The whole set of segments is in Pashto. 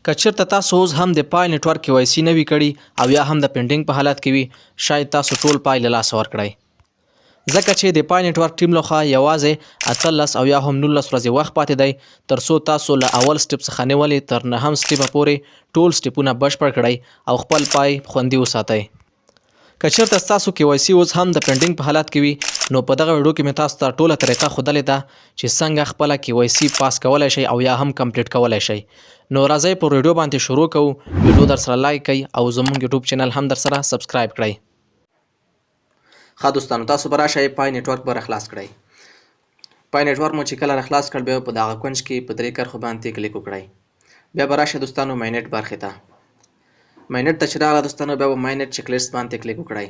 که چېرته تاسو اوس هم د پای نیټورک KYC نه وي کړي او یا هم د پینډینګ په حالت کې وي شاید تاسو ټول پای له لاسه ورکړئ ځکه چې د پای نیټورک ټیم لخوا یوازې 18 او یا هم 19 ورځې وخت پاتې دی ترڅو تاسو له اول سټپ څخه نیولې تر 9 سټپه پورې ټول سټپونه بشپړ کړئ او خپل پای خوندي وساتئ که چېرته ستاسو KYC اوس هم د پینډینګ په حالت کې وي نو په دغه ویډیو کې مې تاسو ته ټوله طریقه ښودلې ده چې څنګه خپله KYC پاس کولی شئ او یا هم کمپلیټ کولی شئ نو راځئ په ویډیو باندې شروع کوو ویډیو در سره لایک کړئ او زموږ یوټیوب چینل هم در سره سبسکرایب کړئ ښه دوستانو تاسو به راشئ پای نیټورک به راخلاص کړئ پای نیټورک مو چې کله راخلاص کړ بیا په دغه کونج کې په درې کرښو باندې کلیک وکړئ بیا به راشئ دوستانو ماینټ برخې ته ماینټ ته چې راغله دوستانو بیا به ماینټ چیک لیست باندې کلیک وکړئ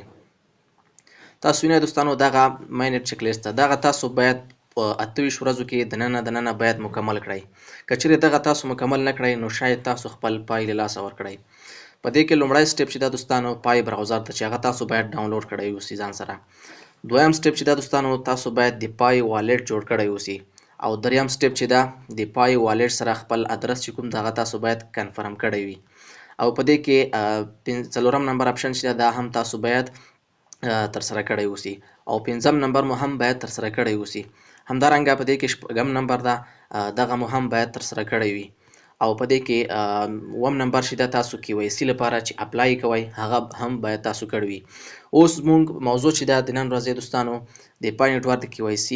تاسو وینئ دوستانو دغه ماینټ چیک لیست ده دغه تاسو باید په 28 ورځو کې دننه باید مکمل کړئ که چیرې دغه تاسو مکمل نه کړئ نو شاید تاسو خپل پای له لاسه ورکړئ په دې کې لومړی سټپ چې دا دوستانو پای براوزر ته چې هغه تاسو باید ډاونلوډ کړی اوسئ ځان سره دویم سټپ چې دا دوستانو تاسو باید د پای والټ جوړ کړی اوسئ او دریم سټپ چې دا د پای والټ سره خپل ادرس چې کوم دغه تاسو باید کنفرم کړی وي او په دې کې څلورم نمبر اپشن چې دا هم تاسو باید تر سره کړی اوسئ او پنځم نمبر مو هم باید تر سره کړی اوسئ همدارنګه په دې کې شپږم نمبر ده دغه مو هم باید تر سره کړی وي او په دې کې اووم نمبر چې دا تاسو KYC لپاره چې اپلای کوئ هغه هم باید تاسو کړی وي اوس موږ موضوع چې دا د نن ورځې دوستانو د پای نیټورک د KYC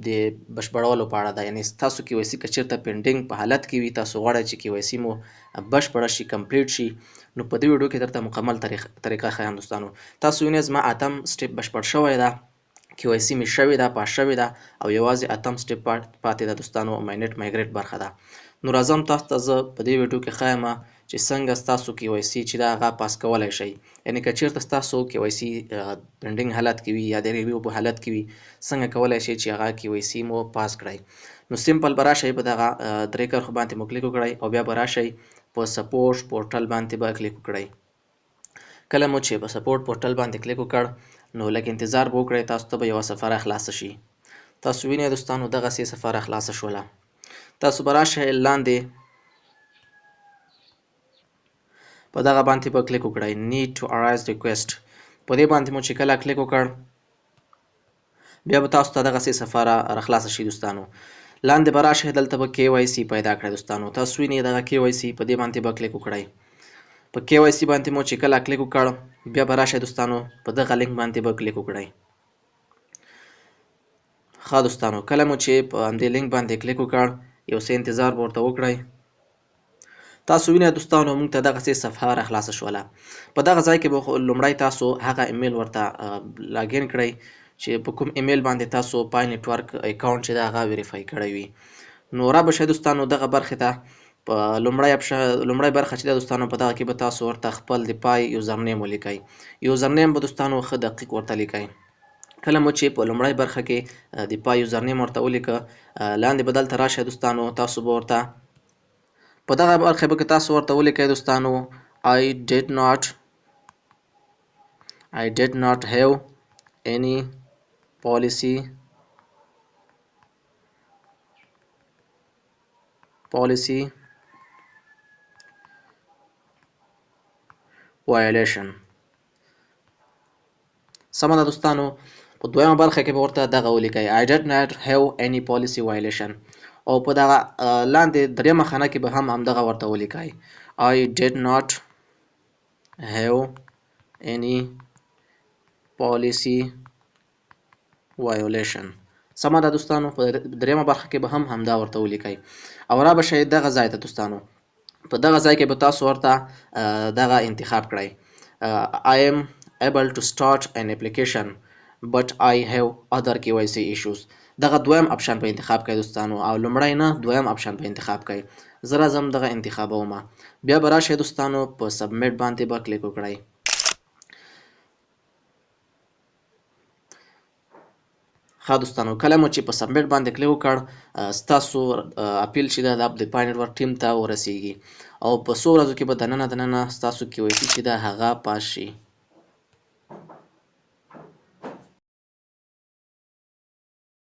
د بشپړولو په اړه ده یعنی تاسو KYC که چېرته پینډینګ په حالت کې وي تاسو غواړئ چې KYC مو بشپړه شي کمپلیټ شي نو په دې ویډیو کې درته مکمل طریقه ښیم دوستانو تاسو وینئ زما اتم سټپ بشپړ شوی ده KYC مې شوې ده پاس شوې ده او یوازې اتم سټپ پاتې ده دوستانو ماینټ مایګریټ برخه ده نو راځم تاسو ته زه په دې ویډیو کې ښیم چې څنګه ستاسو KYC چې دا هغه پاس کولی شئ یعنې که چېرته ستاسو KYC پینډینګ حالت کې وي یا د ریویو په حالت کې وي څنګه کولی شئ چې هغه KYC مو پاس کړئ نو سمپل به راشئ په دغه درې کرښو باندې مو کلیک وکړئ او بیا به راشئ په سپورټ پورټل باندې به کلیک وکړئ کله مو چې په سپورټ پورټل باندې کلیک وکړ نو لږ انتظار به وکړئ تاسو ته به یوه صفحه خلاصه شي تاسو وینئ دوستانو دغسې صفحه خلاصه شوله تاسو به راشئ لاندې په دغه باندې به کلیک وکړئ need to arise request په دې باندې مو چې کله کلیک وکړ بیا به تاسو ته دغسې صفحه راخلاصه شي دوستانو لاندې به راشئ دلته به KYC پیدا کړئ دوستانو تاسو وینئ دغه KYC په دې باندې به کلیک وکړئ په KYC باندې مو چې کله کلیک وکړ بیا به راشئ دوستانو په دغه لینک باندې به کلیک وکړئ ښه دوستانو کله مو چې په همدې لینک باندې کلیک وکړ یو څه انتظار به ورته وکړئ تاسو وینئ دوستانو موږ ته دغسې صفحه راخلاصه شوله په دغه ځای کې به لومړی تاسو هغه ایمیل ورته لاګین کړئ چې په کوم ایمیل باندې تاسو پای نیټورک اکاونټ چې دا هغه ویریفای کړی وي نو را به شئ دوستانو دغه برخې ته په لومړی برخه چې دا دوستانو په دغه کې به تاسو ورته خپل د پای یوزرنیم ولیکئ یوزرنیم به دوستانو ښه دقیق ورته لیکئ کله مو چې په لومړی برخه کې د پای یوزرنیم ورته ولیکه لاندې به دلته راشئ دوستانو تاسو به ورته په دغه برخه به کې تاسو ورته ولیکئ دوستانو I did not have any policy violation سمه ده دوستانو په دویمه برخه کې به ورته دغه ولیکئ I did not have any policy violation او په دغه لاندې دریمه خانه کې به هم همدغه ورته ولیکئ I did not have any policy violation سمه ده دوستانو په دریمه برخه کې به هم همدا ورته ولیکئ او را به شئ دغه ځای ته دوستانو په دغه ځای کې به تاسو ورته دغه انتخاب کړئ I am able to start an application but I have other KYC issues دغه دویم اپشن په انتخاب کړئ دوستانو او لومړی نه دویم اپشن په انتخاب کړئ زه راځم دغه انتخابوم بیا به راشئ دوستانو په سبمیټ باندې به کلیک وکړئ ښه دوستانو کله مو چې په سبمیټ باندې کلیک وکړ ستاسو اپیل چې دا د پای نیټورک ټیم ته ورسیږي او په څو ورځو کې به دننه ستاسو KYC چې دا هغه پاس شي